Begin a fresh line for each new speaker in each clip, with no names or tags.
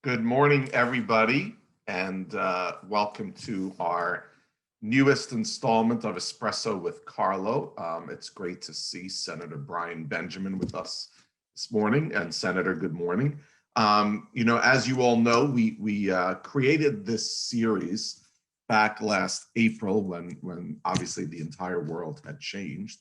Good morning, everybody, and welcome to our newest installment of Espresso with Carlo. It's great to see Senator Brian Benjamin with us this morning. And Senator, good morning. As you all know, we created this series back last April when obviously the entire world had changed.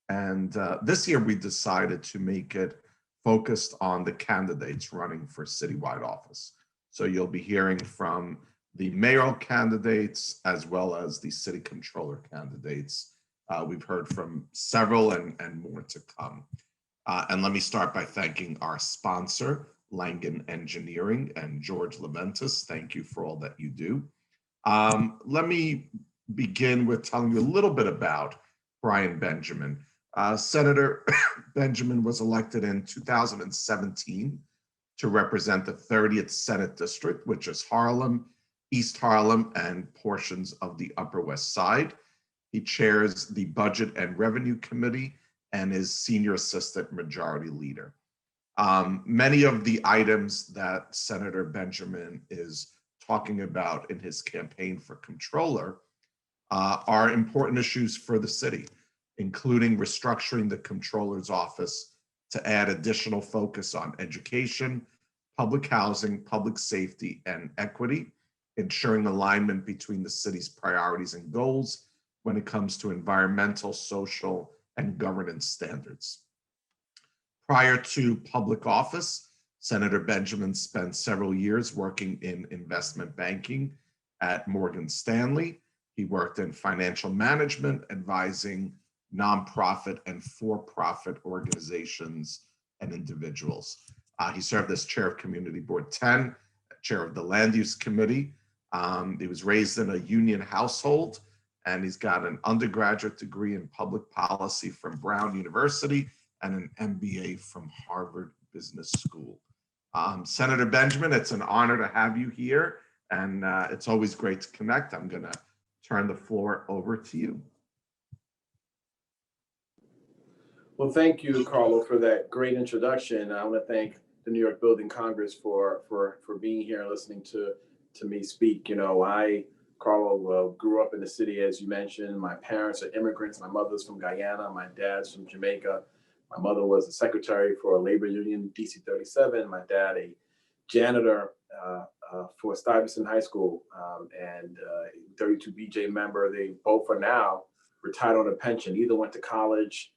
And this year we decided to make it focused on the candidates running for citywide office. So you'll be hearing from the mayoral candidates as well as the city controller candidates. We've heard from several and more to come. And let me start by thanking our sponsor, Langen Engineering, and George Leventis. Thank you for all that you do. Let me begin with telling you a little bit about Brian Benjamin. Senator Benjamin was elected in 2017 to represent the 30th Senate District, which is Harlem, East Harlem, and portions of the Upper West Side. He chairs the Budget and Revenue Committee and is Senior Assistant Majority Leader. Many of the items that Senator Benjamin is talking about in his campaign for Comptroller are important issues for the city, including restructuring the Comptroller's office to add additional focus on education, public housing, public safety, and equity, ensuring alignment between the city's priorities and goals when it comes to environmental, social, and governance standards. Prior to public office, Senator Benjamin spent several years working in investment banking at Morgan Stanley. He worked in financial management, advising nonprofit and for-profit organizations and individuals. He served as chair of Community Board 10, chair of the Land Use Committee. He was raised in a union household, and he's got an undergraduate degree in public policy from Brown University and an MBA from Harvard Business School. Senator Benjamin, it's an honor to have you here, and it's always great to connect. I'm going to turn the floor over to you.
Well, thank you, Carlo, for that great introduction. I want to thank the New York Building Congress for being here and listening to me speak. Carlo, grew up in the city, as you mentioned. My parents are immigrants. My mother's from Guyana. My dad's from Jamaica. My mother was a secretary for a labor union, DC 37. My dad, a janitor for Stuyvesant High School, and 32 BJ member. They both are now retired on a pension. Either went to college,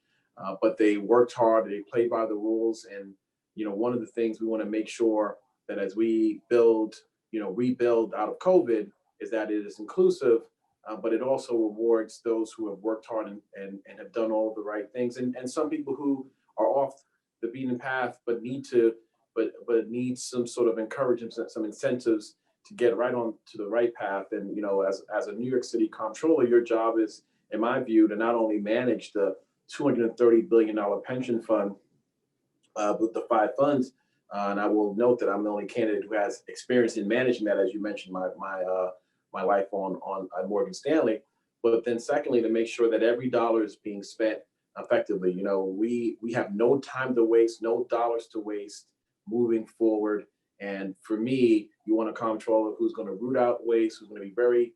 but they worked hard. They played by the rules. And one of the things we want to make sure that as we build, rebuild out of COVID, is that it is inclusive, but it also rewards those who have worked hard and have done all the right things. And some people who are off the beaten path, but need some sort of encouragement, some incentives to get right on to the right path. And, as a New York City Comptroller, your job is, in my view, to not only manage the $230 billion pension fund with the 5 funds. And I will note that I'm the only candidate who has experience in managing that, as you mentioned, my life on Morgan Stanley. But then secondly, to make sure that every dollar is being spent effectively. We have no time to waste, no dollars to waste moving forward. And for me, you want a comptroller who's going to root out waste, who's going to be very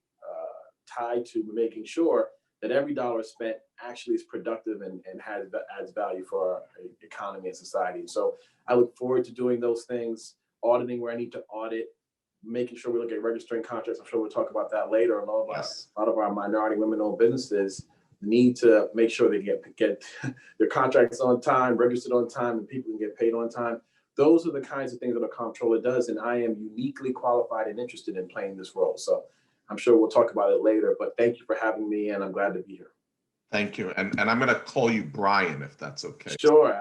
tied to making sure that every dollar spent actually is productive and adds value for our economy and society. And so I look forward to doing those things, auditing where I need to audit, making sure we look at registering contracts. I'm sure we'll talk about that later. A lot of our minority women-owned businesses need to make sure they get their contracts on time, registered on time, and people can get paid on time. Those are the kinds of things that a comptroller does, and I am uniquely qualified and interested in playing this role. So I'm sure we'll talk about it later, but thank you for having me, and I'm glad to be here.
Thank you. And I'm going to call you Brian, if that's okay.
Sure.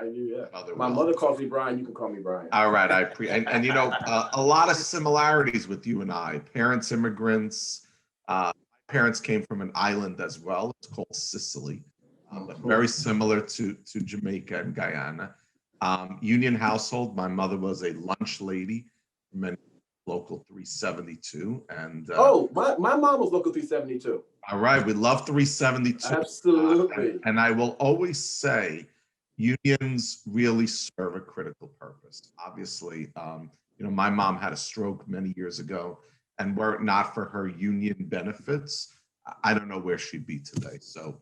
My mother calls me Brian. You can call me Brian.
All right. And a lot of similarities with you and I. Parents, immigrants. My parents came from an island as well. It's called Sicily, but very similar to Jamaica and Guyana. Union household. My mother was a lunch lady from Local 372. And
my mom was Local 372.
All right, we love 372.
Absolutely.
And I will always say, unions really serve a critical purpose. Obviously, My mom had a stroke many years ago, and were it not for her union benefits, I don't know where she'd be today. So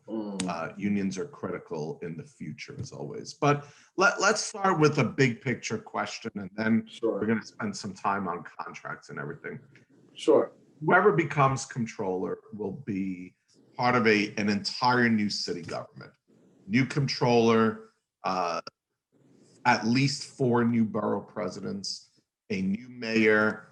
unions are critical in the future, as always. But let's start with a big picture question, and then we're going to spend some time on contracts and everything.
Sure.
Whoever becomes comptroller will be part of an entire new city government. New comptroller, at least 4 new borough presidents, a new mayor,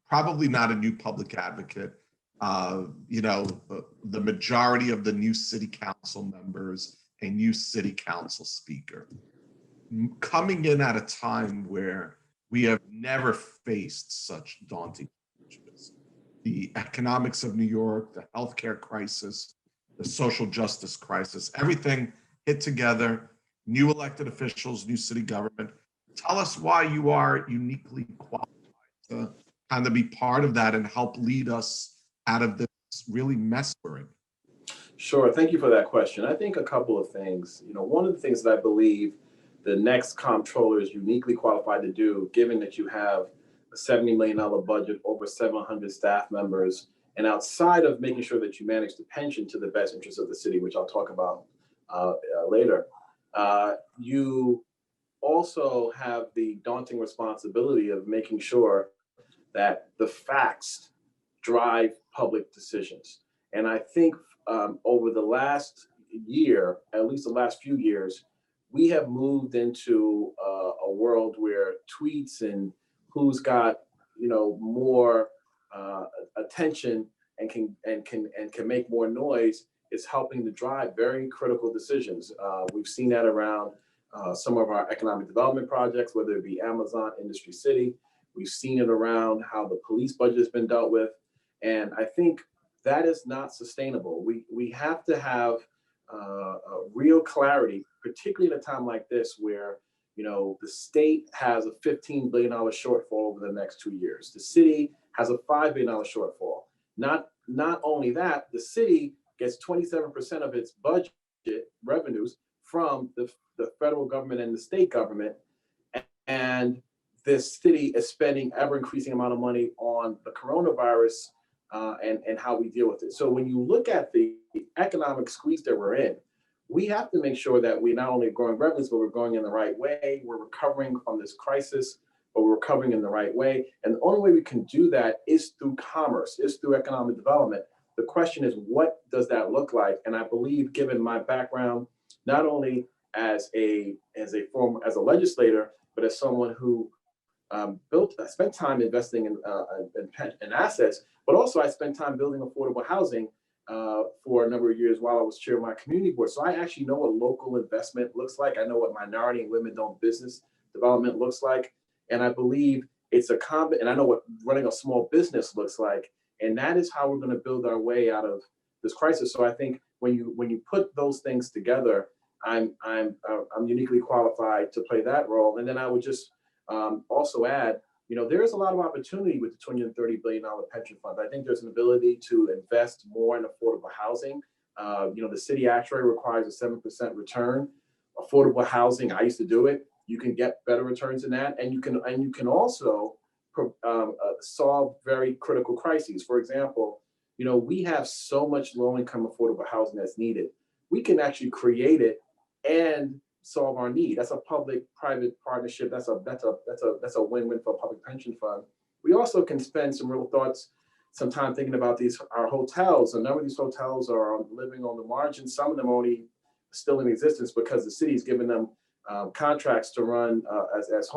probably not a new public advocate. The majority of the new city council members, a new city council speaker. Coming in at a time where we have never faced such daunting challenges. The economics of New York, the healthcare crisis, the social justice crisis, everything hit together, new elected officials, new city government. Tell us why you are uniquely qualified to kind of be part of that and help lead us out of this really mess we're in.
Sure. Thank you for that question. I think a couple of things. One of the things that I believe the next comptroller is uniquely qualified to do, given that you have a $70 million budget, over 700 staff members, and outside of making sure that you manage the pension to the best interest of the city, which I'll talk about later, you also have the daunting responsibility of making sure that the facts drive public decisions. And I think over the last year, at least the last few years, we have moved into a world where tweets and who's got more attention and can make more noise is helping to drive very critical decisions. We've seen that around some of our economic development projects, whether it be Amazon, Industry City. We've seen it around how the police budget has been dealt with. And I think that is not sustainable. We have to have a real clarity, particularly at a time like this where the state has a $15 billion shortfall over the next 2 years. The city has a $5 billion shortfall. Not only that, the city gets 27% of its budget revenues from the federal government and the state government, and this city is spending ever increasing amount of money on the coronavirus and how we deal with it. So when you look at the economic squeeze that we're in, we have to make sure that we not only are growing revenues, but we're going in the right way. We're recovering from this crisis, but we're recovering in the right way. And the only way we can do that is through commerce, is through economic development. The question is, what does that look like? And I believe, given my background, not only as a legislator, but as someone who spent time investing in assets, but also I spent time building affordable housing for a number of years while I was chair of my community board. So I actually know what local investment looks like. I know what minority and women-owned business development looks like. And I believe it's and I know what running a small business looks like. And that is how we're going to build our way out of this crisis. So I think when you put those things together, I'm uniquely qualified to play that role. And then I would just also add, there is a lot of opportunity with the $230 billion pension fund. I think there's an ability to invest more in affordable housing. The city actuary requires a 7% return. Affordable housing, I used to do it. You can get better returns than that, and you can also solve very critical crises. For example, we have so much low-income affordable housing that's needed. We can actually create it and solve our need. That's a public-private partnership. That's a win-win for a public pension fund. We also can spend some time thinking about our hotels. A number of these hotels are living on the margin. Some of them only still in existence because the city's given them contracts to run as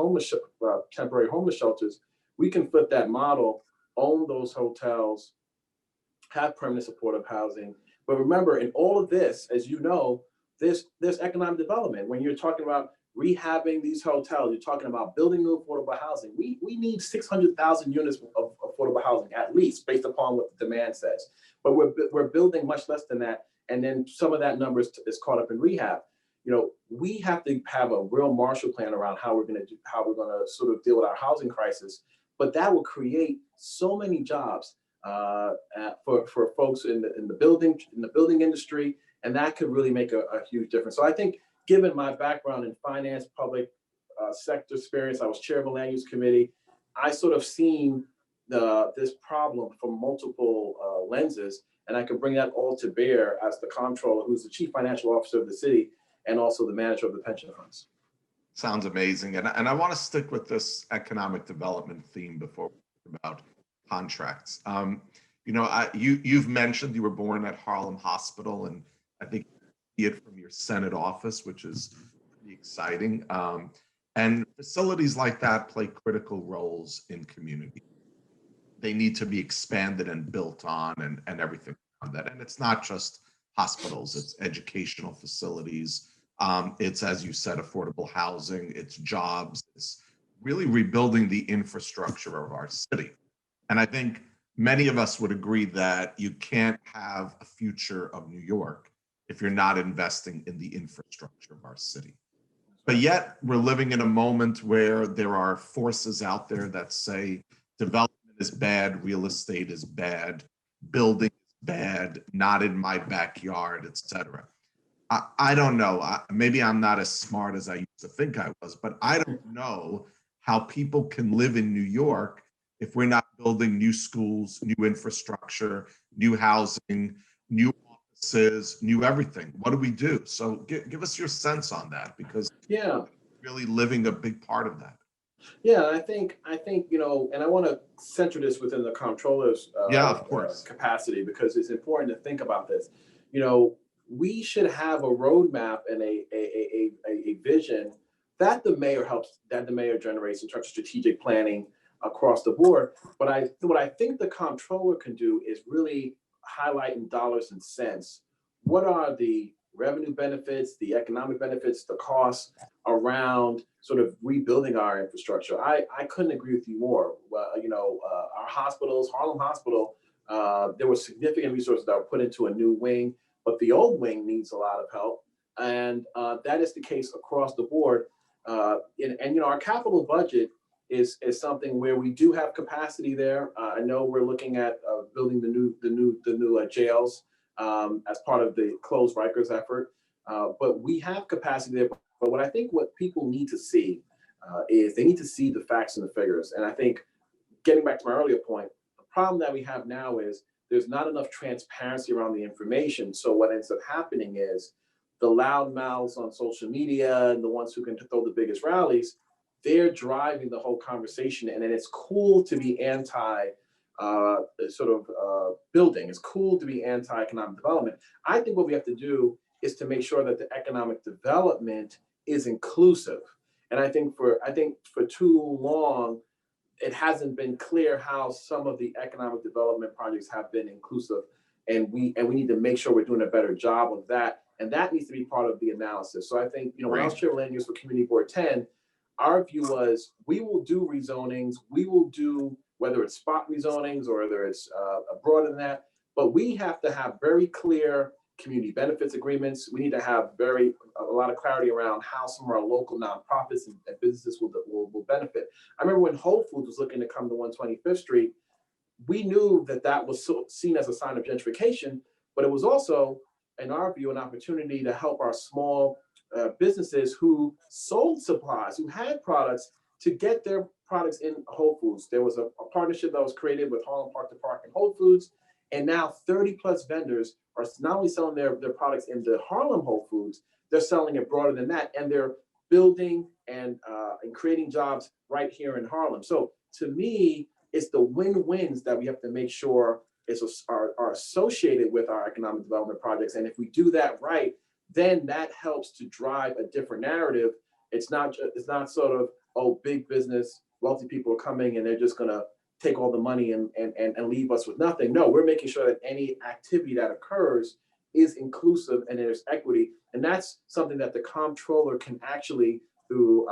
temporary homeless shelters. We can flip that model, own those hotels, have permanent supportive housing. But remember, in all of this, as you know, there's economic development. When you're talking about rehabbing these hotels, you're talking about building new affordable housing. We need 600,000 units of affordable housing, at least, based upon what the demand says. But we're building much less than that. And then some of that number is caught up in rehab. We have to have a real Marshall Plan around how we're going to sort of deal with our housing crisis. But that will create so many jobs for folks in the building industry, and that could really make a huge difference. So I think, given my background in finance, public sector experience, I was chair of a land use committee. I sort of seen this problem from multiple lenses, and I could bring that all to bear as the comptroller, who's the chief financial officer of the city and also the manager of the pension funds.
Sounds amazing. And I want to stick with this economic development theme before we talk about contracts. You've mentioned you were born at Harlem Hospital, and I think you see it from your Senate office, which is pretty exciting. And facilities like that play critical roles in community. They need to be expanded and built on and everything on that. And it's not just hospitals, it's educational facilities. It's, as you said, affordable housing, it's jobs, it's really rebuilding the infrastructure of our city. And I think many of us would agree that you can't have a future of New York if you're not investing in the infrastructure of our city. But yet we're living in a moment where there are forces out there that say development is bad, real estate is bad, building is bad, not in my backyard, etc. I don't know. Maybe I'm not as smart as I used to think I was, but I don't know how people can live in New York if we're not building new schools, new infrastructure, new housing, new offices, new everything. What do we do? So give us your sense on that, because really living a big part of that.
Yeah, I think and I want to center this within the comptroller's
Of course.
capacity, because it's important to think about this. We should have a roadmap and a vision that the mayor generates in terms of strategic planning across the board. But what I think the comptroller can do is really highlight in dollars and cents what are the revenue benefits, the economic benefits, the costs around sort of rebuilding our infrastructure. I couldn't agree with you more. Our hospitals, Harlem Hospital, there were significant resources that were put into a new wing, but the old wing needs a lot of help. And that is the case across the board. Our capital budget is something where we do have capacity there. I know we're looking at building the new jails as part of the closed Rikers effort, but we have capacity there. But what people need to see is they need to see the facts and the figures. And I think, getting back to my earlier point, the problem that we have now is there's not enough transparency around the information. So what ends up happening is the loud mouths on social media and the ones who can throw the biggest rallies, they're driving the whole conversation. And then it's cool to be anti building. It's cool to be anti-economic development. I think what we have to do is to make sure that the economic development is inclusive. And I think for too long, it hasn't been clear how some of the economic development projects have been inclusive. And we need to make sure we're doing a better job of that. And that needs to be part of the analysis. So I think, when I was chair of land use for Community Board 10, our view was we will do rezonings, we will do whether it's spot rezonings or whether it's broader than that, but we have to have very clear community benefits agreements. We need to have a lot of clarity around how some of our local nonprofits and businesses will benefit. I remember when Whole Foods was looking to come to 125th Street, we knew that was seen as a sign of gentrification, but it was also, in our view, an opportunity to help our small businesses who sold supplies, who had products, to get their products in Whole Foods. There was a partnership that was created with Harlem Park to Park and Whole Foods, and now 30 plus vendors are not only selling their products in the Harlem Whole Foods, they're selling it broader than that, and they're building and creating jobs right here in Harlem. So to me, it's the win-wins that we have to make sure are associated with our economic development projects. And if we do that right, then that helps to drive a different narrative. It's not sort of, oh, big business, wealthy people are coming and they're just going to take all the money and leave us with nothing. No, we're making sure that any activity that occurs is inclusive and there's equity. And that's something that the comptroller can actually, through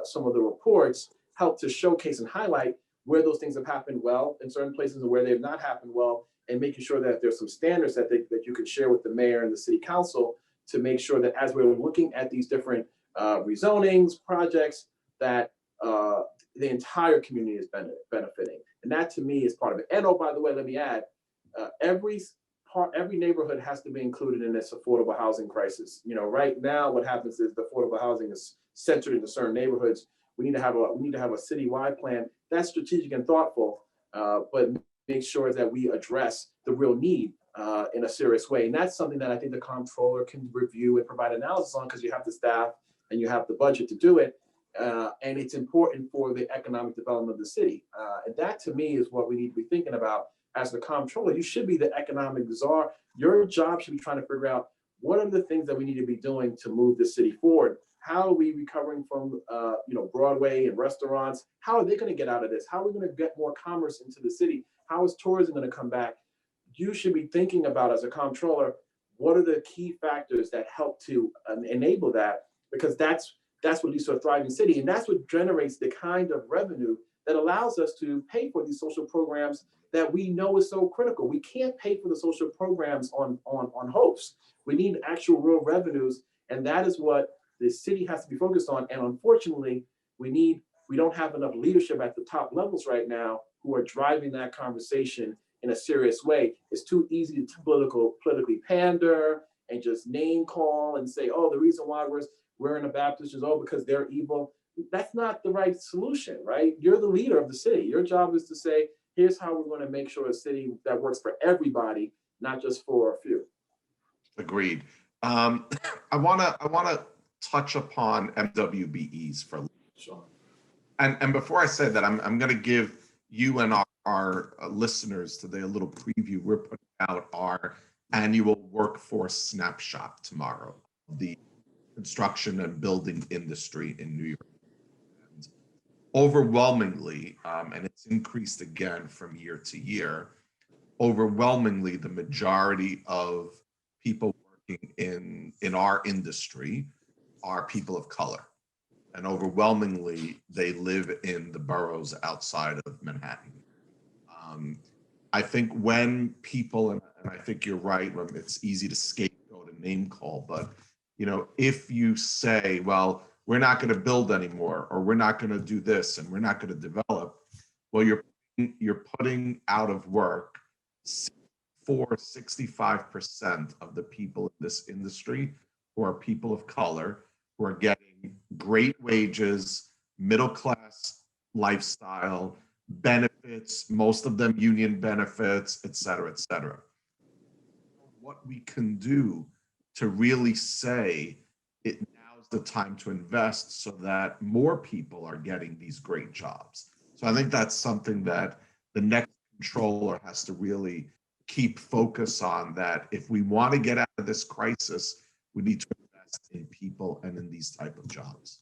some of the reports, help to showcase and highlight where those things have happened well in certain places and where they've not happened well, and making sure that there's some standards that you can share with the mayor and the city council to make sure that as we're looking at these different rezonings, projects, that the entire community is benefiting. And that to me is part of it. And oh, by the way, let me add, every neighborhood has to be included in this affordable housing crisis. Right now, what happens is the affordable housing is centered into certain neighborhoods. We need to have a citywide plan that's strategic and thoughtful, but make sure that we address the real need in a serious way. And that's something that I think the comptroller can review and provide analysis on, because you have the staff and you have the budget to do it. And it's important for the economic development of the city. And that, to me, is what we need to be thinking about as the comptroller. You should be the economic czar. Your job should be trying to figure out what are the things that we need to be doing to move the city forward. How are we recovering from Broadway and restaurants? How are they going to get out of this? How are we going to get more commerce into the city? How is tourism going to come back? You should be thinking about, as a comptroller, what are the key factors that help to enable that, because that's what leads to a thriving city, and that's what generates the kind of revenue that allows us to pay for these social programs that we know is so critical. We can't pay for the social programs on hopes. We need actual real revenues, and that is what the city has to be focused on. And unfortunately, we don't have enough leadership at the top levels right now who are driving that conversation in a serious way. It's too easy to politically pander and just name call and say, oh, the reason why we're in a Baptist is, oh, because they're evil. That's not the right solution, right? You're the leader of the city. Your job is to say, here's how we're going to make sure a city that works for everybody, not just for a few.
Agreed. I want to touch upon MWBEs for a little.
Sure.
And before I say that, I'm going to give you and our listeners today a little preview. We're putting out our annual workforce snapshot tomorrow, the construction and building industry in New York. And overwhelmingly, and it's increased again from year to year, overwhelmingly the majority of people working in our industry are people of color. And overwhelmingly, they live in the boroughs outside of Manhattan. I think when people, and I think you're right, when it's easy to scapegoat and name call, but if you say, well, we're not going to build anymore, or we're not going to do this, and we're not going to develop, well, you're putting out of work 65% of the people in this industry who are people of color, who are getting great wages, middle-class lifestyle, benefits, most of them union benefits, et cetera, et cetera. What we can do to really say it now's the time to invest so that more people are getting these great jobs. So I think that's something that the next controller has to really keep focus on, that if we want to get out of this crisis, we need to invest in people and in these type of jobs.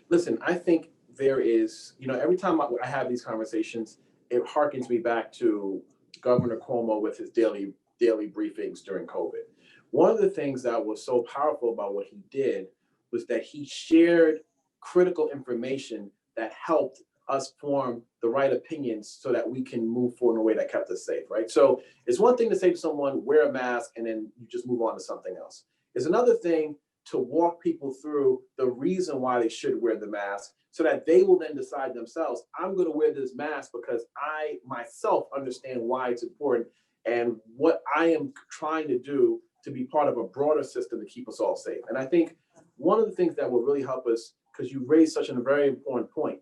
Listen, I think there is, every time I have these conversations, it harkens me back to Governor Cuomo with his daily briefings during COVID. One of the things that was so powerful about what he did was that he shared critical information that helped us form the right opinions so that we can move forward in a way that kept us safe, right? So it's one thing to say to someone, wear a mask, and then you just move on to something else. It's another thing to walk people through the reason why they should wear the mask, so that they will then decide themselves, I'm going to wear this mask because I myself understand why it's important and what I am trying to do to be part of a broader system to keep us all safe. And I think one of the things that will really help us, because you raised such a very important point,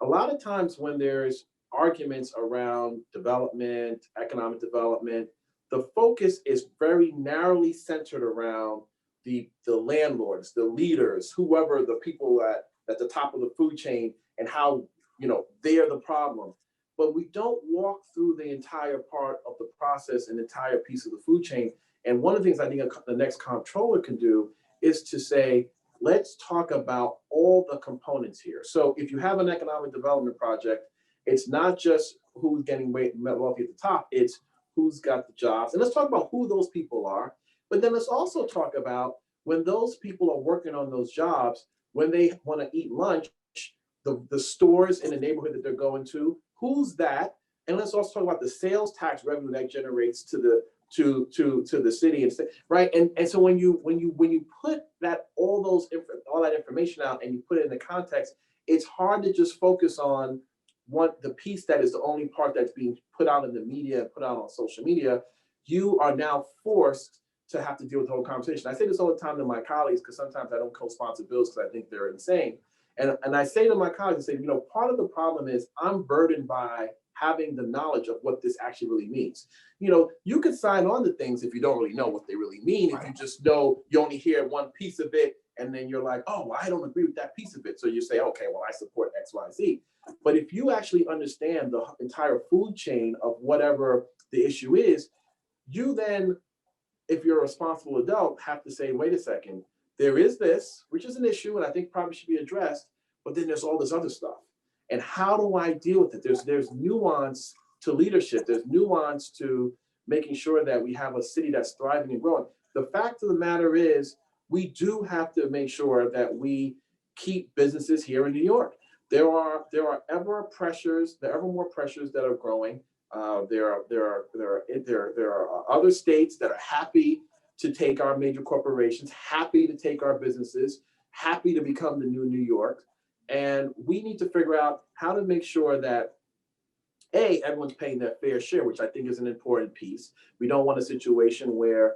a lot of times when there's arguments around development, economic development, the focus is very narrowly centered around the landlords, the leaders, whoever the people at the top of the food chain, and how they're the problem. But we don't walk through the entire part of the process and entire piece of the food chain. And one of the things I think the next comptroller can do is to say, let's talk about all the components here. So if you have an economic development project, it's not just who's getting wealthy at the top, it's who's got the jobs. And let's talk about who those people are. But then let's also talk about when those people are working on those jobs, when they want to eat lunch, the stores in the neighborhood that they're going to, who's that? And let's also talk about the sales tax revenue that generates to the city, and right. And so when you put all that information out and you put it in the context, it's hard to just focus on the piece that is the only part that's being put out in the media, put out on social media. You are now forced to have to deal with the whole conversation. I say this all the time to my colleagues, because sometimes I don't co-sponsor bills because I think they're insane. And I say to my colleagues, I say, part of the problem is I'm burdened by having the knowledge of what this actually really means. You could sign on to things if you don't really know what they really mean. If you just know you only hear one piece of it, and then you're like, oh, well, I don't agree with that piece of it. So you say, okay, well, I support X, Y, Z. But if you actually understand the entire food chain of whatever the issue is, you then, if you're a responsible adult, have to say, wait a second, there is this, which is an issue, and I think probably should be addressed, but then there's all this other stuff. And how do I deal with it? There's nuance to leadership. There's nuance to making sure that we have a city that's thriving and growing. The fact of the matter is, we do have to make sure that we keep businesses here in New York. There are ever more pressures that are growing. There are other states that are happy to take our major corporations, happy to take our businesses, happy to become the new New York. And we need to figure out how to make sure that everyone's paying their fair share, which I think is an important piece. We don't want a situation where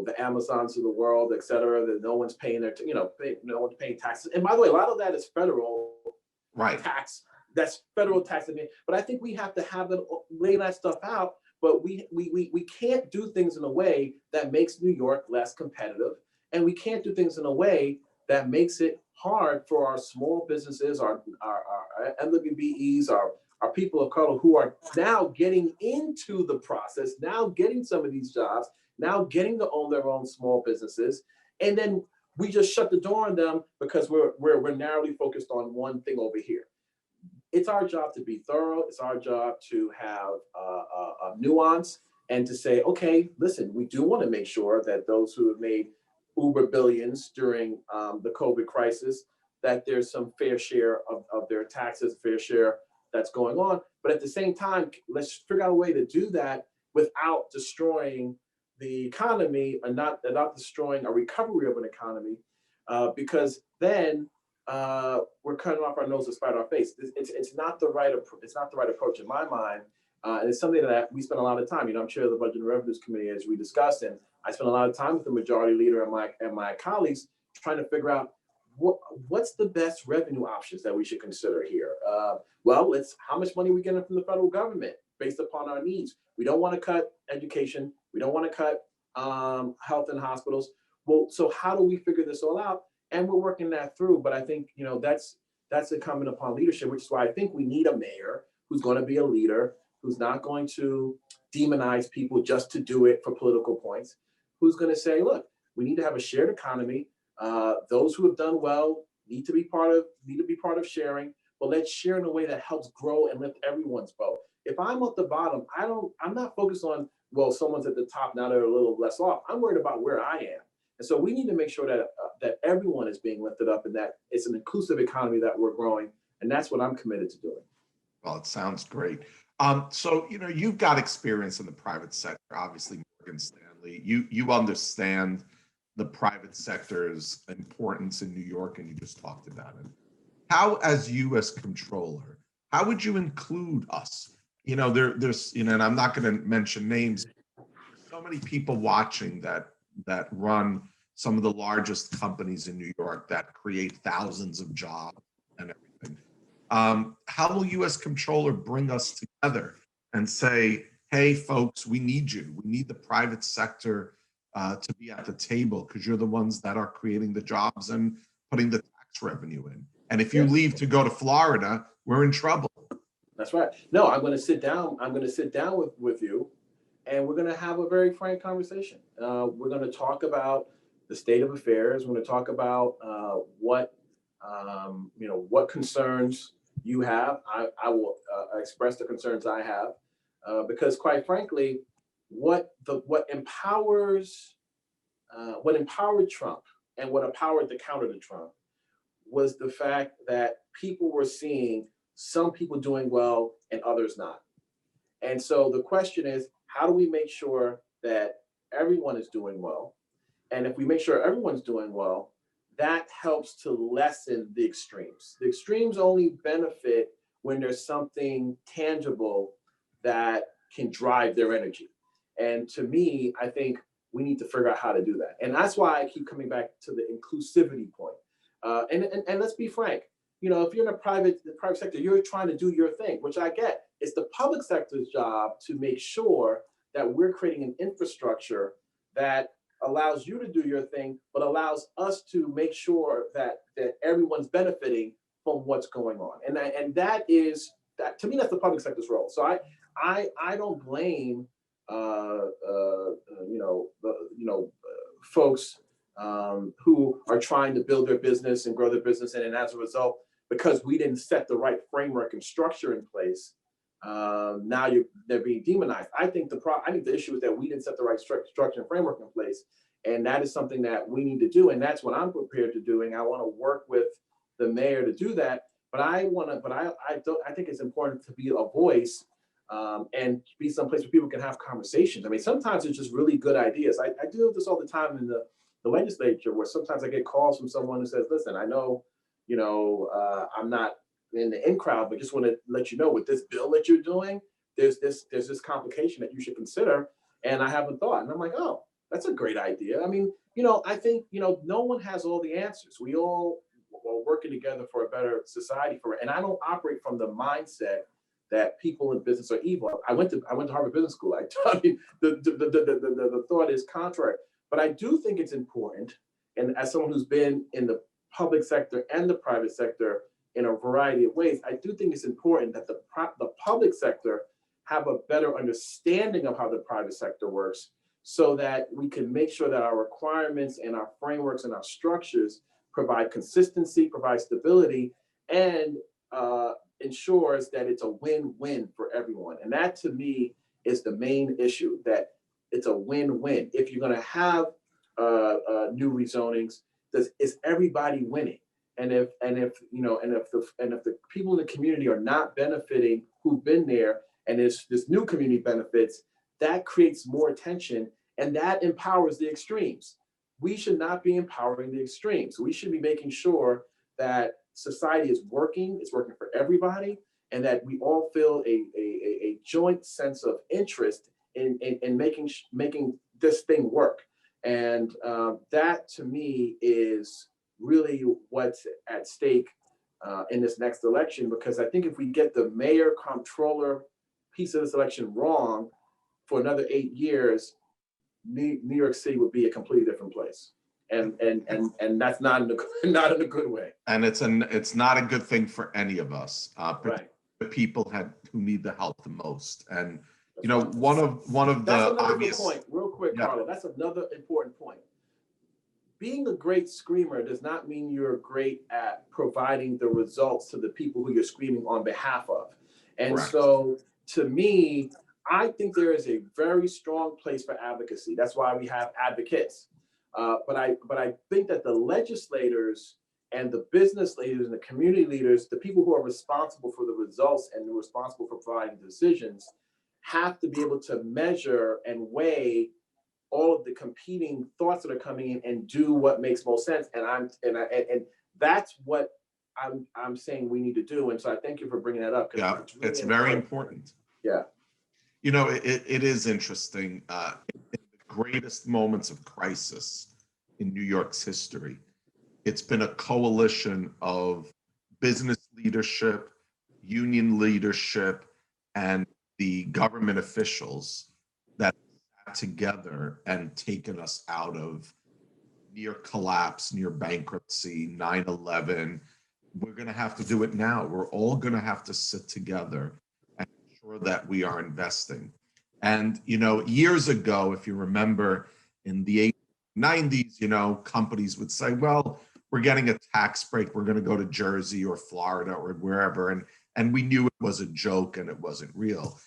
the Amazons of the world, et cetera, that no one's paying their, no one's paying taxes. And by the way, a lot of that is federal tax. That's federal tax. But I think we have to lay that stuff out. But we can't do things in a way that makes New York less competitive, and we can't do things in a way that makes it hard for our small businesses, our MWBEs, our people of color who are now getting into the process, now getting some of these jobs, now getting to own their own small businesses, and then we just shut the door on them because we're narrowly focused on one thing over here. It's our job to be thorough. It's our job to have a nuance and to say, okay, listen, we do want to make sure that those who have made uber billions during the COVID crisis, that there's some fair share of their taxes, fair share that's going on. But at the same time, let's figure out a way to do that without destroying the economy and not destroying a recovery of an economy, because then we're cutting off our nose to spite our face. It's not the right approach in my mind, and it's something that we spend a lot of time. I'm chair of the Budget and Revenues Committee, as we discussed, and I spent a lot of time with the majority leader and my colleagues trying to figure out what's the best revenue options that we should consider here. Well, it's how much money we're getting from the federal government based upon our needs. We don't want to cut education. We don't want to cut health and hospitals. Well, so how do we figure this all out? And we're working that through. But I think that's incumbent upon leadership, which is why I think we need a mayor who's going to be a leader, who's not going to demonize people just to do it for political points, who's going to say, look, we need to have a shared economy. Those who have done well need to be part of sharing, but let's share in a way that helps grow and lift everyone's boat. If I'm at the bottom, I'm not focused on, well, someone's at the top, now they're a little less off. I'm worried about where I am. And so we need to make sure that everyone is being lifted up and that it's an inclusive economy that we're growing. And that's what I'm committed to doing.
Well, it sounds great. So, you've got experience in the private sector, obviously, Morgan Stanley. You understand the private sector's importance in New York, and you just talked about it. How, as you as Comptroller, how would you include us? There's, and I'm not going to mention names. So many people watching that run some of the largest companies in New York that create thousands of jobs and everything. How will you as Comptroller bring us together and say, hey, folks, we need you. We need the private sector to be at the table because you're the ones that are creating the jobs and putting the tax revenue in. And if you leave to go to Florida, we're in trouble.
That's right. No, I'm going to sit down. I'm going to sit down with you, and we're going to have a very frank conversation. We're going to talk about the state of affairs. We're going to talk about what concerns you have. I will express the concerns I have, because quite frankly, what empowered Trump and what empowered the counter to Trump was the fact that people were seeing some people doing well and others not. And so the question is, how do we make sure that everyone is doing well? And if we make sure everyone's doing well, that helps to lessen the extremes. The extremes only benefit when there's something tangible that can drive their energy. And to me, I think we need to figure out how to do that. And that's why I keep coming back to the inclusivity point. And let's be frank, if you're in the private sector, you're trying to do your thing, which I get. It's the public sector's job to make sure that we're creating an infrastructure that allows you to do your thing, but allows us to make sure that everyone's benefiting from what's going on. And that is that, to me, that's the public sector's role. So I don't blame folks who are trying to build their business and grow their business, and as a result, because we didn't set the right framework and structure in place, now they're being demonized. I think the issue is that we didn't set the right structure and framework in place, and that is something that we need to do, and that's what I'm prepared to do. And I want to work with the mayor to do that. But I think it's important to be a voice and be someplace where people can have conversations. I mean, sometimes it's just really good ideas. I do this all the time in the legislature, where sometimes I get calls from someone who says, "Listen, I know, I'm not in the in crowd, but just want to let you know, with this bill that you're doing, there's this complication that you should consider, and I haven't thought." And I'm like, "Oh, that's a great idea." I mean, I think no one has all the answers. We all are working together for a better society and I don't operate from the mindset that people in business are evil. I went to Harvard Business School. I mean, the thought is contrary. But I do think it's important, and as someone who's been in the public sector and the private sector in a variety of ways, I do think it's important that the public sector have a better understanding of how the private sector works, so that we can make sure that our requirements and our frameworks and our structures provide consistency, provide stability, and ensures that it's a win-win for everyone. And that, to me, is the main issue, that it's a win-win. If you're going to have new rezonings, is everybody winning? And if the people in the community are not benefiting, who've been there, and this new community benefits, that creates more attention, and that empowers the extremes. We should not be empowering the extremes. We should be making sure that society is working for everybody, and that we all feel a joint sense of interest in making this thing work. And that, to me, is really what's at stake in this next election, because I think if we get the mayor comptroller piece of this election wrong for another 8 years, New York City would be a completely different place. And that's not in a good way.
And it's not a good thing for any of us,
Right.
the people who need the help the most. And one of the obvious
point, real quick,
yeah.
Carlo. That's another important point. Being a great screamer does not mean you're great at providing the results to the people who you're screaming on behalf of. And
Correct.
So, to me, I think there is a very strong place for advocacy. That's why we have advocates. But I think that the legislators and the business leaders and the community leaders, the people who are responsible for the results and responsible for providing decisions, have to be able to measure and weigh all of the competing thoughts that are coming in and do what makes most sense. And that's what I'm saying we need to do. And so I thank you for bringing that up.
Yeah, it's very important.
Yeah.
It is interesting. In the greatest moments of crisis in New York's history, it's been a coalition of business leadership, union leadership, and the government officials that sat together and taken us out of near collapse, near bankruptcy, 9/11. We're going to have to do it now. We're all going to have to sit together and ensure that we are investing. And, years ago, if you remember, in the 90s, companies would say, well, we're getting a tax break. We're going to go to Jersey or Florida or wherever. And we knew it was a joke and it wasn't real.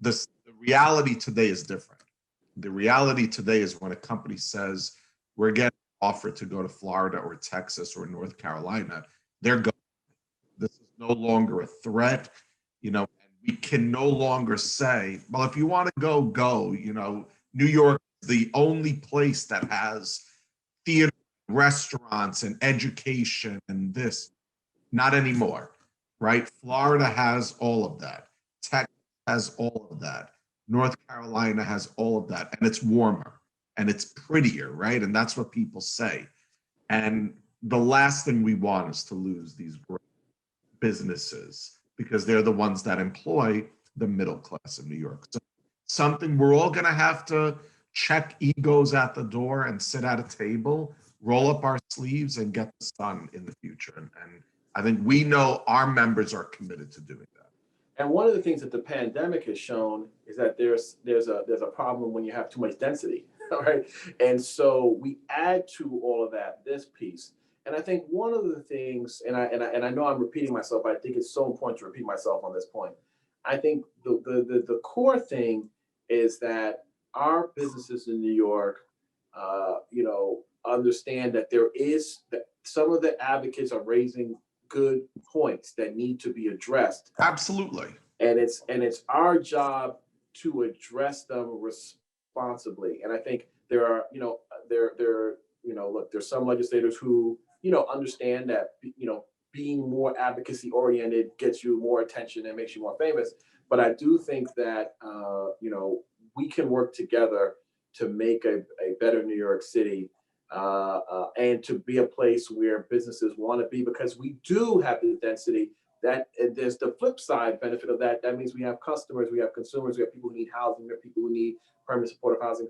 The reality today is different. The reality today is when a company says we're getting offered to go to Florida or Texas or North Carolina, they're going. This is no longer a threat, and we can no longer say, well, if you want to go. New York is the only place that has theater, restaurants, and education and this. Not anymore, right? Florida has all of that. Texas has all of that. North Carolina has all of that, and it's warmer and it's prettier, right? And that's what people say. And the last thing we want is to lose these great businesses because they're the ones that employ the middle class of New York. So something we're all going to have to check egos at the door and sit at a table, roll up our sleeves and get this done in the future. And I think we know our members are committed to doing that.
And one of the things that the pandemic has shown is that there's a problem when you have too much density, all right? And so we add to all of that this piece. And I think one of the things, and I know I'm repeating myself, but I think it's so important to repeat myself on this point. I think the core thing is that our businesses in New York, understand that that some of the advocates are raising good points that need to be addressed,
Absolutely.
and it's our job to address them responsibly. And I think there are, look, there's some legislators who, understand that, being more advocacy oriented gets you more attention and makes you more famous. But I do think that, we can work together to make a better New York City, and to be a place where businesses want to be, because we do have the density. That there's the flip side benefit of that. That means we have customers, we have consumers, we have people who need housing, we have people who need permanent supportive housing,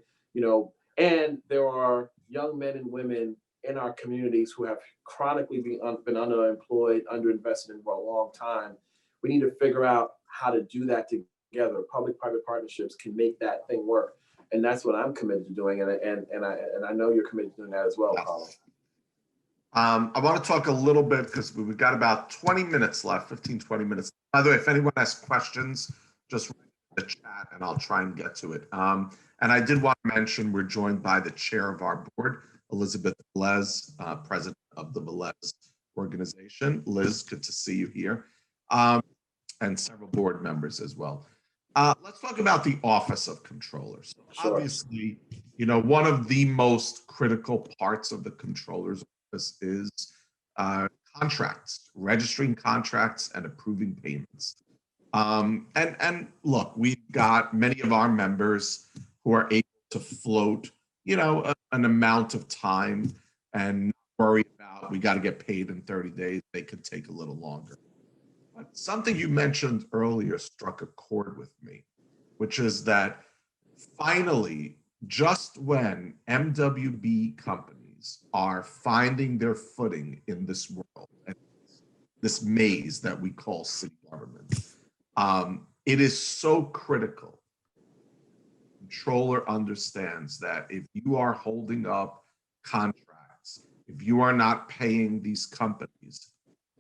and there are young men and women in our communities who have chronically been underemployed, underinvested in for a long time. We need to figure out how to do that together. Public-private partnerships can make that thing work. And that's what I'm committed to doing. And I know you're committed to doing that as well,
Yes.
Carlo.
I want to talk a little bit because we've got about 20 minutes left, 15, 20 minutes. By the way, if anyone has questions, just write in the chat and I'll try and get to it. And I did want to mention we're joined by the chair of our board, Elizabeth Velez, president of the Velez organization. Liz, good to see you here. And several board members as well. Let's talk about the Office of Comptroller. So
Sure.
obviously, one of the most critical parts of the Comptroller's office is contracts, registering contracts and approving payments. And look, we've got many of our members who are able to float, an amount of time and not worry about we got to get paid in 30 days. They could take a little longer. But something you mentioned earlier struck a chord with me, which is that finally, just when MWB companies are finding their footing in this world, and this maze that we call city government, it is so critical. Controller understands that if you are holding up contracts, if you are not paying these companies,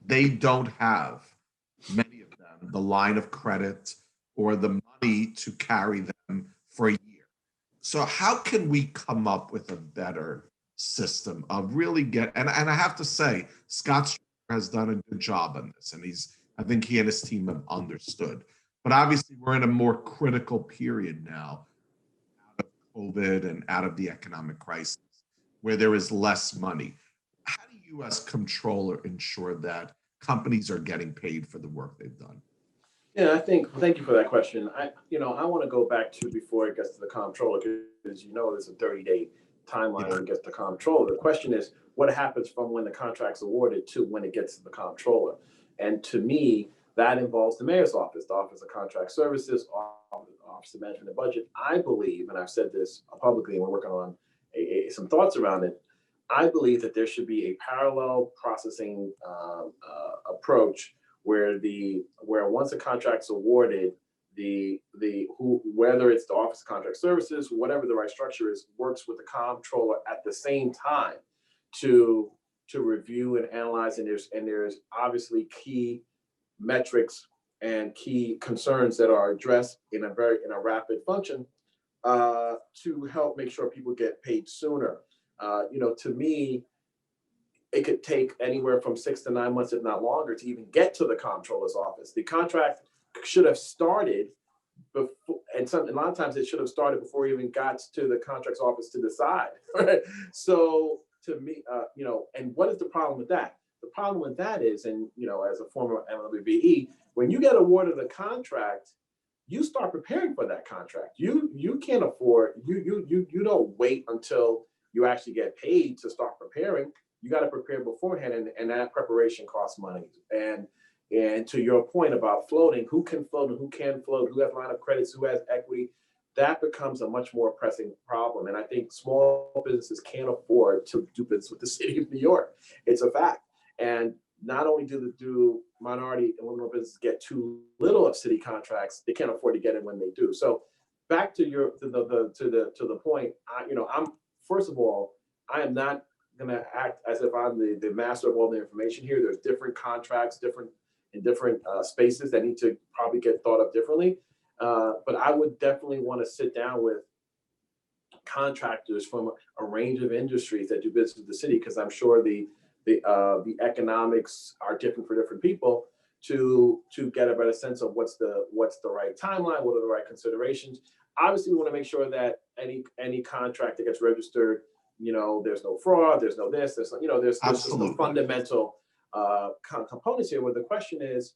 they don't have, many of them, the line of credit or the money to carry them for a year. So how can we come up with a better system of really and I have to say, Scott has done a good job on this, and I think he and his team have understood. But obviously we're in a more critical period now out of COVID and out of the economic crisis where there is less money. How do you as controller ensure that companies are getting paid for the work they've done?
Yeah, thank you for that question. I want to go back to before it gets to the comptroller, because there's a 30-day timeline when it gets to the comptroller. The question is, what happens from when the contract's awarded to when it gets to the comptroller? And to me, that involves the mayor's office, the Office of Contract Services, Office of Management and Budget. I believe, and I've said this publicly, and we're working on some thoughts around it. I believe that there should be a parallel processing approach where once a contract's awarded, whether it's the Office of Contract Services, whatever the right structure is, works with the comptroller at the same time to review and analyze. And there's obviously key metrics and key concerns that are addressed in a rapid function to help make sure people get paid sooner. To me, it could take anywhere from 6 to 9 months, if not longer, to even get to the comptroller's office. The contract should have started before, and a lot of times it should have started before it even got to the contract's office to decide. Right? So to me, and what is the problem with that? The problem with that is, and as a former MWBE, when you get awarded a contract, you start preparing for that contract. You can't afford, you don't wait until you actually get paid to start preparing. you got to prepare beforehand, and that preparation costs money. And to your point about floating, who can float and who can float, who has line of credits, who has equity, that becomes a much more pressing problem. And I think small businesses can't afford to do business with the city of New York. It's a fact. And not only do minority and women-owned businesses get too little of city contracts, they can't afford to get it when they do. So back to the point, I'm first of all, I am not going to act as if I'm the master of all the information here. There's different contracts, in different spaces that need to probably get thought of differently. But I would definitely want to sit down with contractors from a range of industries that do business with the city, because I'm sure the economics are different for different people, to get a better sense of what's the right timeline, what are the right considerations. Obviously, we want to make sure that any contract that gets registered, there's no fraud, there's no this, there's just the fundamental components here. Where the question is,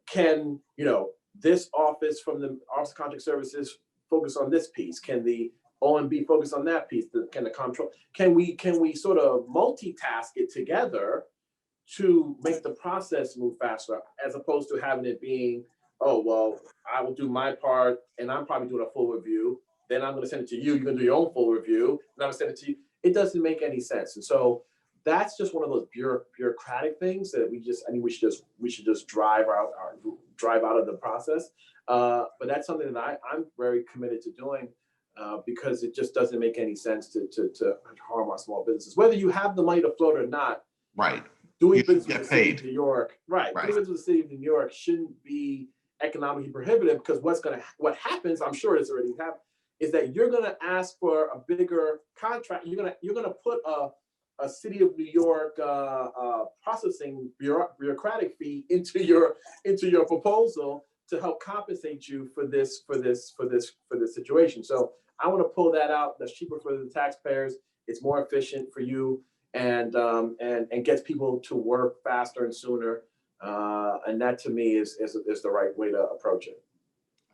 can this office from the Office of Contract Services focus on this piece? Can the OMB focus on that piece? Can the control? Can we sort of multitask it together to make the process move faster, as opposed to having it being, oh well, I will do my part, and I'm probably doing a full review. Then I'm going to send it to you. You're going to do your own full review, and I'm going to send it to you. It doesn't make any sense, and so that's just one of those bureaucratic things that we should just drive out of the process. But that's something that I'm very committed to doing, because it just doesn't make any sense to harm our small businesses. Whether you have the money to float or not,
right?
Doing business with the city of New York, right? Doing business with the city of New York shouldn't be economically prohibitive, because what happens, I'm sure it's already happened, is that you're going to ask for a bigger contract. You're going to put a city of New York processing bureaucratic fee into your proposal to help compensate you for this situation. So I want to pull that out. That's cheaper for the taxpayers. It's more efficient for you, and gets people to work faster and sooner. And that, to me, is the right way to approach it.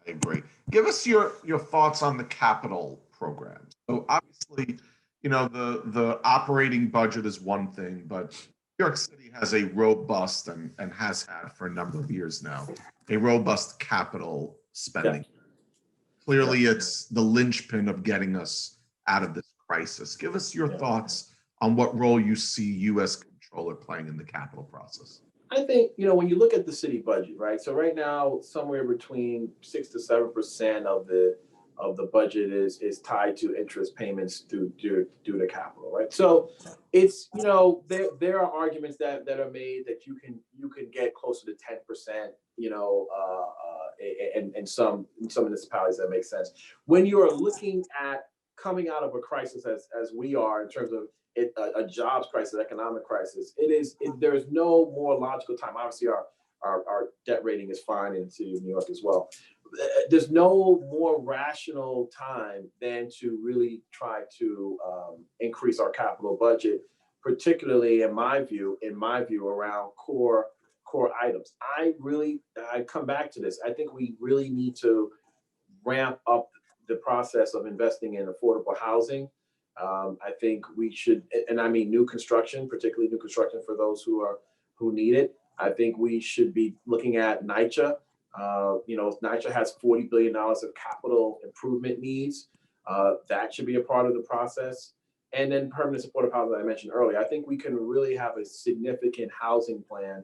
I agree. Give us your thoughts on the capital program. So obviously, the operating budget is one thing, but New York City has a robust and has had for a number of years now, a robust capital spending. Yeah. Clearly, it's the linchpin of getting us out of this crisis. Give us your thoughts on what role you see you as Comptroller playing in the capital process.
I think, when you look at the city budget, right? So right now, somewhere between 6 to 7% of the budget is tied to interest payments due to capital, right? So it's, there are arguments that are made that you can get closer to 10%, and some municipalities that make sense. When you are looking at coming out of a crisis as we are, in terms of a jobs crisis, economic crisis, there is no more logical time. Obviously, our debt rating is fine in the city of New York as well. There's no more rational time than to really try to increase our capital budget, particularly in my view, around core items. I come back to this. I think we really need to ramp up the process of investing in affordable housing. I think we should, and I mean new construction, particularly new construction for those who need it. I think we should be looking at NYCHA. NYCHA has $40 billion of capital improvement needs. That should be a part of the process. And then permanent supportive housing that I mentioned earlier. I think we can really have a significant housing plan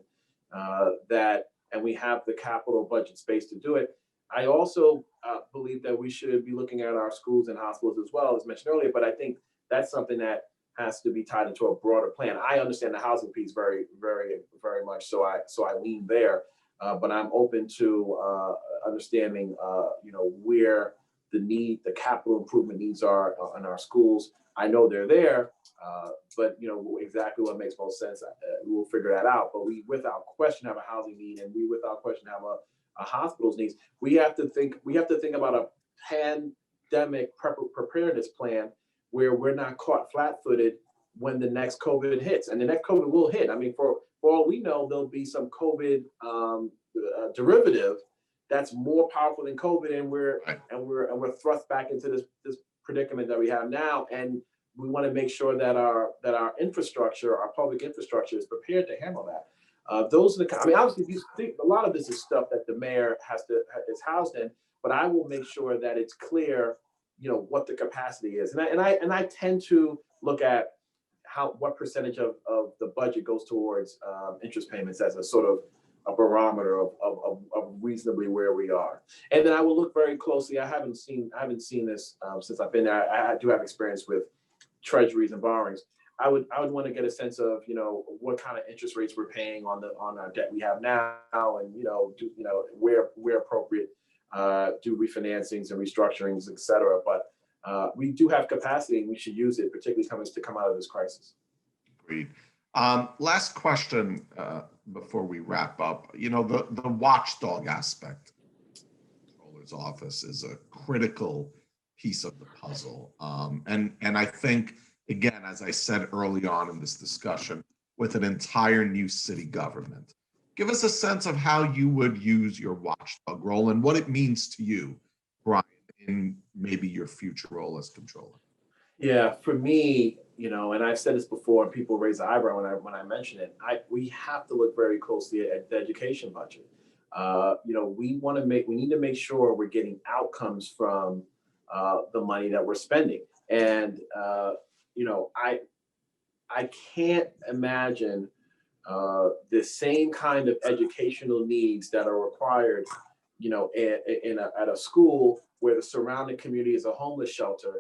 and we have the capital budget space to do it. I also believe that we should be looking at our schools and hospitals as well, as mentioned earlier, but I think that's something that has to be tied into a broader plan. I understand the housing piece very, very, very much, so I lean there, but I'm open to understanding, where the capital improvement needs are in our schools. I know they're there, but exactly what makes most sense, we'll figure that out. But we, without question, have a housing need, and we, without question, have a hospital's needs. We have to think about a pandemic preparedness plan where we're not caught flat-footed when the next COVID hits, and the next COVID will hit. I mean, for all we know, there'll be some COVID derivative that's more powerful than COVID, and we're thrust back into this predicament that we have now. And we want to make sure that our infrastructure, our public infrastructure, is prepared to handle that. Those are the. I mean, obviously, a lot of this is stuff that the mayor is housed in, but I will make sure that it's clear, what the capacity is, and I tend to look at what percentage of the budget goes towards interest payments as a sort of a barometer of reasonably where we are. And then I will look very closely. I haven't seen this since I've been there. I do have experience with treasuries and borrowings. I would want to get a sense of what kind of interest rates we're paying on our debt we have now, and where appropriate, do refinancings and restructurings, et cetera. But we do have capacity, and we should use it, particularly to come out of this crisis.
Agreed. Last question before we wrap up. The watchdog aspect of the Comptroller's office is a critical piece of the puzzle. And I think, again, as I said early on in this discussion, with an entire new city government, give us a sense of how you would use your watchdog role and what it means to you, Brian, in maybe your future role as Comptroller.
Yeah, for me, and I've said this before, and people raise the eyebrow when I mention it. We have to look very closely at the education budget. We need to make sure we're getting outcomes from the money that we're spending. And I can't imagine the same kind of educational needs that are required, at a school where the surrounding community is a homeless shelter,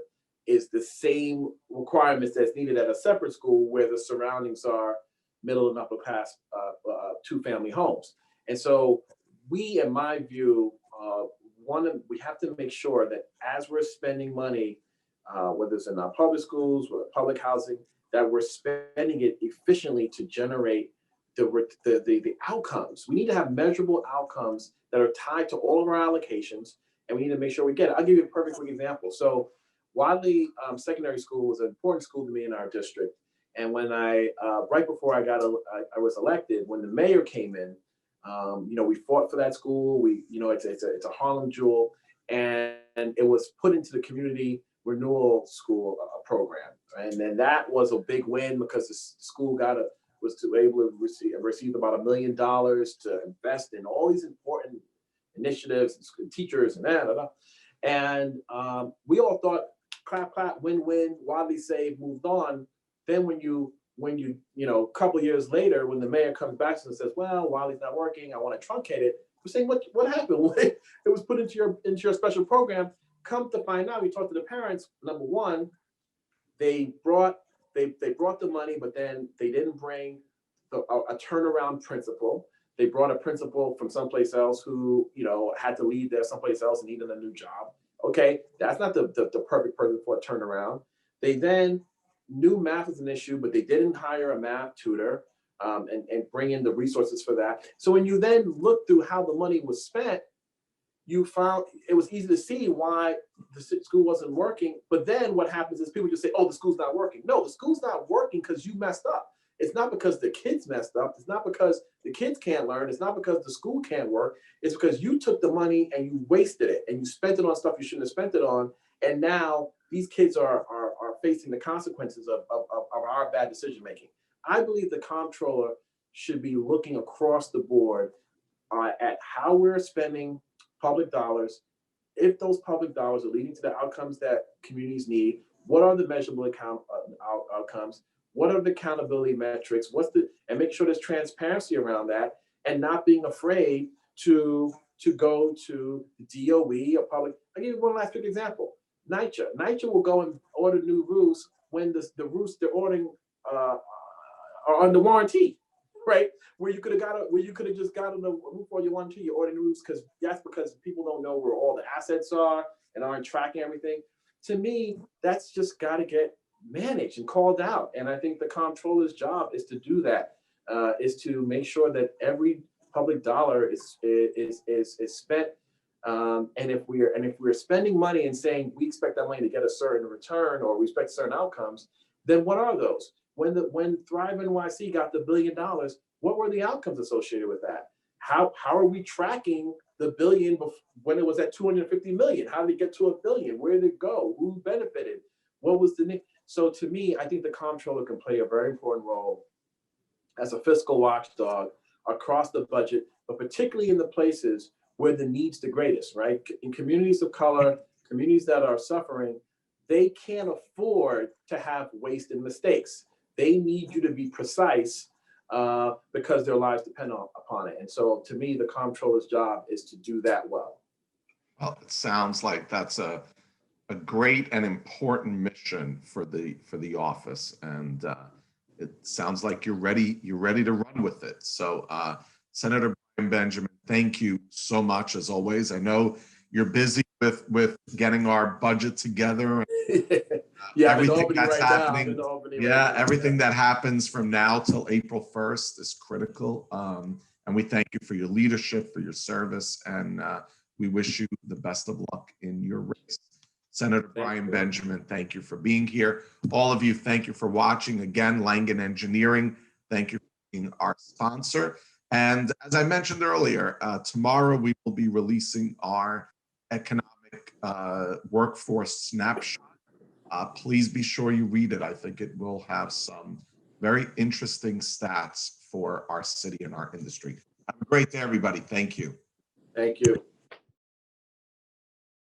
is the same requirements that's needed at a separate school where the surroundings are middle and upper class two-family homes. And so in my view, we have to make sure that as we're spending money, whether it's in our public schools or public housing, that we're spending it efficiently to generate the outcomes. We need to have measurable outcomes that are tied to all of our allocations, and we need to make sure we get it. I'll give you a perfect example. So Wadley Secondary School was an important school to me in our district. And when right before I was elected, when the mayor came in, we fought for that school. It's a Harlem jewel, and it was put into the community renewal school program. And then that was a big win because the school was able to receive about $1 million to invest in all these important initiatives, and teachers, and that. And we all thought, clap, clap, win-win, Wadley saved, moved on. Then when you a couple of years later, when the mayor comes back and says, well, Wadley's not working, I want to truncate it, we're saying, what happened? It was put into your special program. Come to find out, we talked to the parents. Number one, they brought the money, but then they didn't bring a turnaround principal. They brought a principal from someplace else who had to leave there someplace else and needed a new job. Okay, that's not the perfect person for a turnaround. They then knew math was an issue, but they didn't hire a math tutor and bring in the resources for that. So when you then look through how the money was spent, you found it was easy to see why the school wasn't working. But then what happens is people just say, oh, the school's not working. No, the school's not working because you messed up. It's not because the kids messed up. It's not because the kids can't learn. It's not because the school can't work. It's because you took the money and you wasted it and you spent it on stuff you shouldn't have spent it on. And now these kids are facing the consequences of our bad decision making. I believe the comptroller should be looking across the board at how we're spending public dollars. If those public dollars are leading to the outcomes that communities need, what are the measurable outcomes? What are the accountability metrics? And make sure there's transparency around that, and not being afraid to go to DOE or public. I'll give you one last quick example. NYCHA will go and order new roofs when the roofs they're ordering are under warranty, right? Where you could have just gotten the roof for your warranty, you're ordering roofs because people don't know where all the assets are and aren't tracking everything. To me, that's just got to get managed and called out. And I think the comptroller's job is to do that, is to make sure that every public dollar is spent. And if we're spending money and saying we expect that money to get a certain return or we expect certain outcomes, then what are those? When Thrive NYC got the $1 billion, what were the outcomes associated with that? How are we tracking the $1 billion when it was at 250 million? How did it get to $1 billion? Where did it go? Who benefited? What was the So to me, I think the comptroller can play a very important role as a fiscal watchdog across the budget, but particularly in the places where the need's the greatest, right? In communities of color, communities that are suffering, they can't afford to have waste and mistakes. They need you to be precise because their lives depend upon it. And so to me, the comptroller's job is to do that well.
Well, it sounds like that's a great and important mission for the office, and it sounds like you're ready to run with it. So, Senator Brian Benjamin, thank you so much as always. I know you're busy with getting our budget together.
Yeah,
Everything that's happening. Everything
Yeah.
that happens from now till April 1st is critical. And we thank you for your leadership, for your service, and we wish you the best of luck in your race. Senator Brian Benjamin, thank you for being here. All of you, thank you for watching. Again, Langen Engineering, thank you for being our sponsor. And as I mentioned earlier, tomorrow we will be releasing our economic workforce snapshot. Please be sure you read it. I think it will have some very interesting stats for our city and our industry. Have a great day, everybody. Thank you.
Thank you.